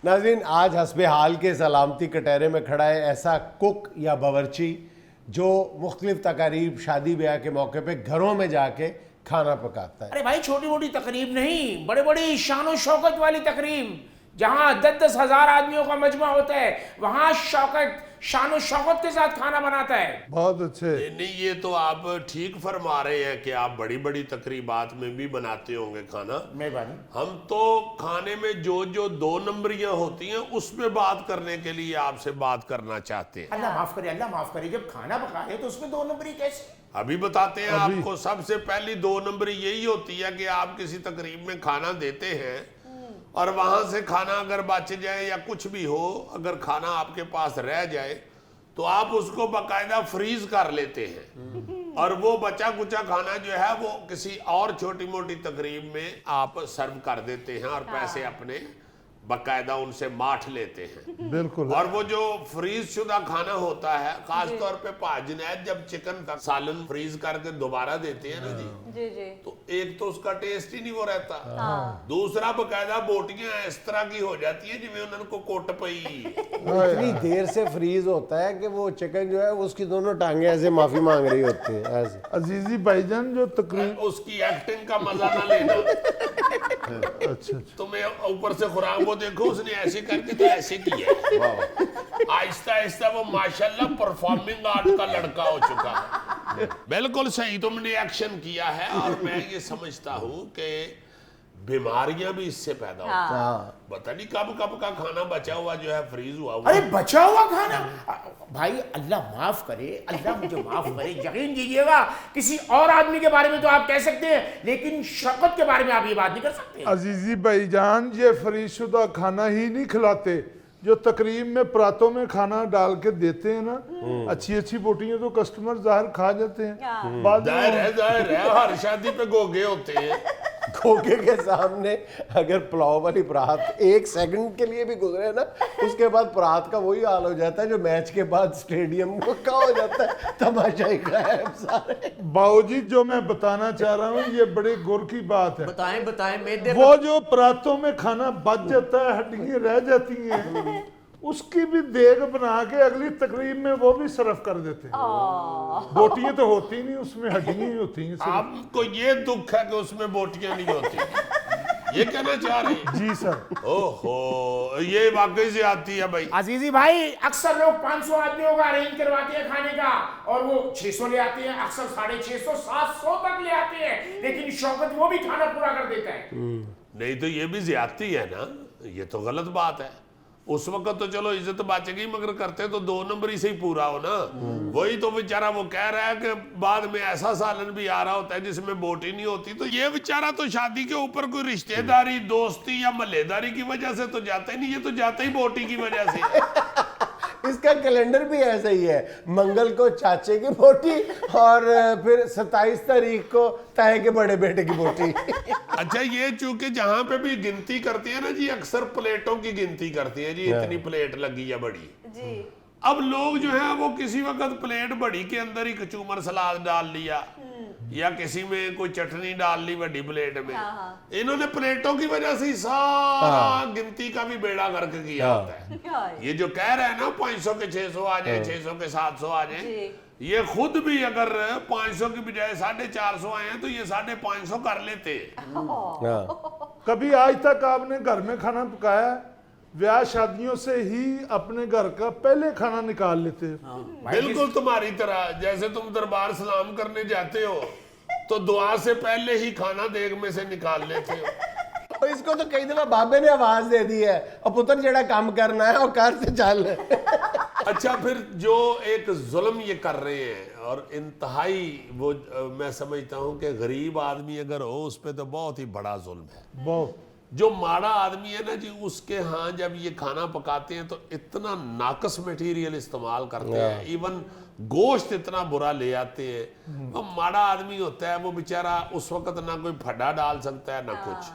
ناظرین، آج حسب حال کے سلامتی کٹہرے میں کھڑا ہے ایسا کک یا باورچی جو مختلف تقاریب شادی بیاہ کے موقع پہ گھروں میں جا کے کھانا پکاتا ہے. ارے بھائی چھوٹی موٹی تقریب نہیں، بڑے بڑی شان و شوکت والی تقریب، جہاں 10-10 ہزار آدمیوں کا مجمع ہوتا ہے، وہاں شان و شوکت کے ساتھ کھانا بناتا ہے. بہت اچھے. نہیں، یہ تو آپ ٹھیک فرما رہے ہیں کہ آپ بڑی بڑی تقریبات میں بھی بناتے ہوں گے کھانا. مہربانی. ہم تو کھانے میں جو 2 نمبریاں ہوتی ہیں اس میں بات کرنے کے لیے آپ سے بات کرنا چاہتے ہیں. اللہ معاف کرے، جب کھانا پکا رہے تو اس میں 2 نمبری کیسے؟ ابھی بتاتے ہیں آپ کو. سب سے پہلی 2 نمبری یہی ہوتی ہے کہ آپ کسی تقریب میں کھانا دیتے ہیں اور وہاں سے کھانا اگر بچ جائے یا کچھ بھی ہو، اگر کھانا آپ کے پاس رہ جائے تو آپ اس کو باقاعدہ فریز کر لیتے ہیں اور وہ بچا کچا کھانا جو ہے وہ کسی اور چھوٹی موٹی تقریب میں آپ سرو کر دیتے ہیں اور پیسے اپنے باقاعدہ ان سے ماٹھ لیتے ہیں. بالکل. اور وہ جو فریز شدہ کھانا ہوتا ہے، خاص طور پہ پا جنید جب چکن کا سالن فریز کر کے دوبارہ دیتے ہیں نا جی، تو ایک تو اس کا ٹیسٹ ہی نہیں وہ رہتا، دوسرا باقاعدہ بوٹیاں اس طرح کی ہو جاتی ہیں جویں انہوں کو کوٹ پئی. اتنی دیر سے فریز ہوتا ہے کہ وہ چکن جو ہے اس کی دونوں ٹانگیں ایسے معافی مانگ رہی ہوتی ہیں ایسے. عزیزی بھائی جان جو تقریب اس کی ایکٹنگ کا مزہ نہ لینا. اچھا تمہیں اوپر سے خوراک وہ دیکھو، اس نے ایسے کر کے تو ایسے کیا ہے. آہستہ آہستہ وہ ماشاءاللہ پرفارمنگ آرٹ کا لڑکا ہو چکا ہے. بالکل صحیح تم نے ایکشن کیا ہے. اور میں یہ سمجھتا ہوں کہ بیماریاں بھی اس سے پیدا ہوتی ہیں. پتہ نہیں کب کا کھانا بچا ہوا جو ہے فریز ہوا ہوا. ارے بچا ہوا کھانا بھائی، اللہ معاف کرے، اللہ مجھے معاف کرے. یقین کیجئے گا کسی اور آدمی کے بارے میں تو آپ کہہ سکتے ہیں، لیکن شوکت کے بارے میں آپ یہ بات نہیں کر سکتے. عزیزی بھائی جان یہ فریز شدہ کھانا ہی نہیں کھلاتے، جو تقریب میں پراتوں میں کھانا ڈال کے دیتے ہیں نا، اچھی بوٹیاں تو کسٹمر ظاہر کھا جاتے ہیں. ظاہر ہے ہر شادی پہ گوگے ہوتے ہیں. کھوکے کے سامنے اگر پلاؤ والی پرات 1 سیکنڈ کے لیے بھی گزرے نا، اس کے بعد پرات کا وہی حال ہو جاتا ہے جو میچ کے بعد سٹیڈیم کا ہو جاتا ہے. تماشا ہی غائب سارے. باؤجی جو میں بتانا چاہ رہا ہوں یہ بڑے غور کی بات ہے. بتائیں میں وہ جو پراتوں میں کھانا بچ جاتا ہے، ہڈیاں رہ جاتی ہیں، اس کی بھی دیگ بنا کے اگلی تقریب میں وہ بھی صرف کر دیتے ہیں. بوٹیاں تو ہوتی نہیں اس میں، ہڈیاں ہی ہوتی ہیں. آپ کو یہ دکھ ہے کہ اس میں بوٹیاں نہیں ہوتی، یہ کہنا چاہ رہے ہیں؟ جی سر. اوہو، یہ واقعی زیادتی ہے بھائی. عزیزی بھائی، اکثر لوگ 500 آدمیوں کا ارینج کرواتے ہیں کھانے کا اور وہ 600 لے آتے ہیں، اکثر 650 700 تک لے آتے ہیں، لیکن شوکت وہ بھی کھانا پورا کر دیتا ہے. نہیں تو یہ بھی زیادتی ہے نا، یہ تو غلط بات ہے. اس وقت تو چلو عزت بچ گئی، مگر کرتے تو 2 نمبری سے ہی پورا ہو نا. وہی تو بیچارہ وہ کہہ رہا ہے کہ بعد میں ایسا سالن بھی آ رہا ہوتا ہے جس میں بوٹی نہیں ہوتی. تو یہ بیچارہ تو شادی کے اوپر کوئی رشتہ داری، دوستی یا محلے داری کی وجہ سے تو جاتا ہی نہیں، یہ تو جاتا ہی بوٹی کی وجہ سے. اس کا کیلنڈر بھی ایسا ہی ہے، منگل کو چاچے کی بوٹی اور پھر 27 تاریخ کو تائے کے بڑے بیٹے کی بوٹی. اچھا، یہ چونکہ جہاں پہ بھی گنتی کرتی ہے نا جی، اکثر پلیٹوں کی گنتی کرتی ہے جی، اتنی پلیٹ لگی ہے بڑی. اب لوگ جو ہیں وہ کسی وقت پلیٹ بڑی کے اندر ہی کچومر سلاد ڈال لیا یا کسی میں کوئی چٹنی ڈال لی بڑی پلیٹ میں. انہوں نے پلیٹوں کی وجہ سے سارا گنتی کا بھی بیڑا غرق کیا ہوتا ہے. یہ جو کہہ رہے ہیں نا 500 کے 600 آ جائیں، 600 کے 700 آ جائیں، یہ خود بھی اگر 500 کی بجائے 450 آئے ہیں تو یہ 550 کر لیتے. کبھی آج تک آپ نے گھر میں کھانا پکایا؟ بیاہ شادیوں سے ہی اپنے گھر کا پہلے کھانا نکال لیتے ہیں. بالکل تمہاری طرح، جیسے تم دربار سلام کرنے جاتے ہو تو دعا سے پہلے ہی کھانا دیگ میں سے نکال لیتے ہو. اس کو تو کئی دفعہ بابے نے آواز دے دی ہے، اور پتر جڑا کام کرنا ہے اور کار سے چل. اچھا، پھر جو ایک ظلم یہ کر رہے ہیں اور انتہائی وہ میں سمجھتا ہوں کہ غریب آدمی اگر ہو اس پہ تو بہت ہی بڑا ظلم ہے. بہت. جو ماڑا آدمی ہے نا جی، اس کے ہاں جب یہ کھانا پکاتے ہیں تو اتنا ناقص میٹیریل استعمال کرتے ہیں، ایون گوشت اتنا برا لے آتے ہیں. وہ ماڑا آدمی ہوتا ہے، وہ بیچارہ اس وقت نہ کوئی پھڈا ڈال سکتا ہے نہ کچھ.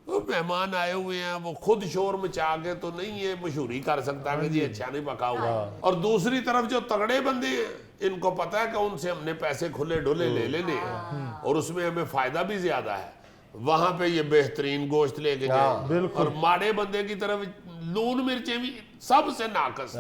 وہ مہمان آئے ہوئے ہیں، وہ خود شور مچا کے تو نہیں یہ مشہوری کر سکتا کہ جی اچھا نہیں پکا ہوا. اور دوسری طرف جو تگڑے بندے ہیں، ان کو پتہ ہے کہ ان سے ہم نے پیسے کھلے ڈولے لے لینے ہیں اور اس میں ہمیں فائدہ بھی زیادہ ہے. وہاں پہ یہ بہترین گوشت لے کے گئے بالکل۔ اور ماڑے بندے کی طرف نون مرچیں بھی سب سے ناقص،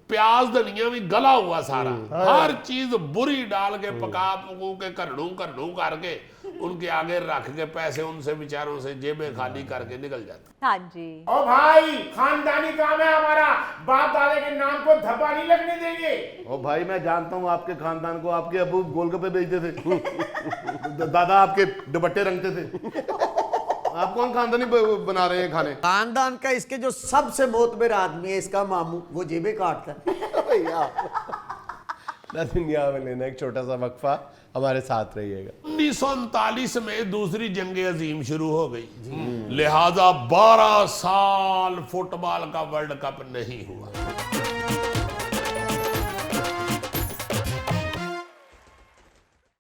پیاز دھنیا بھی گلا ہوا سارا، ہر چیز بری ڈال کے پکا پکو کے کرنوں کر کے ان کے آگے رکھ کے پیسے ان سے بیچاروں سے جیبیں خالی کر کے نکل جاتے۔ ہاں جی، او بھائی خاندانی کام ہے ہمارا، باپ دادا کے نام کو دھبا نہیں لگنے دیں گے۔ او بھائی میں جانتا ہوں آپ کے خاندان کو، آپ کے ابو گول گپے بیچتے تھے، دادا آپ کے دوپٹے رنگتے تھے، آپ کون خاندانی بنا رہے ہیں کھانے؟ خاندان کا اس کے جو سب سے معتبر آدمی ہے اس کا ماموں، وہ جیبیں کاٹتا ہے۔ دنیا میں لینا ایک چھوٹا سا وقفہ، ہمارے ساتھ رہیے گا۔ 1939 میں دوسری جنگ عظیم شروع ہو گئی، لہٰذا 12 سال فٹ بال کا ورلڈ کپ نہیں ہوا۔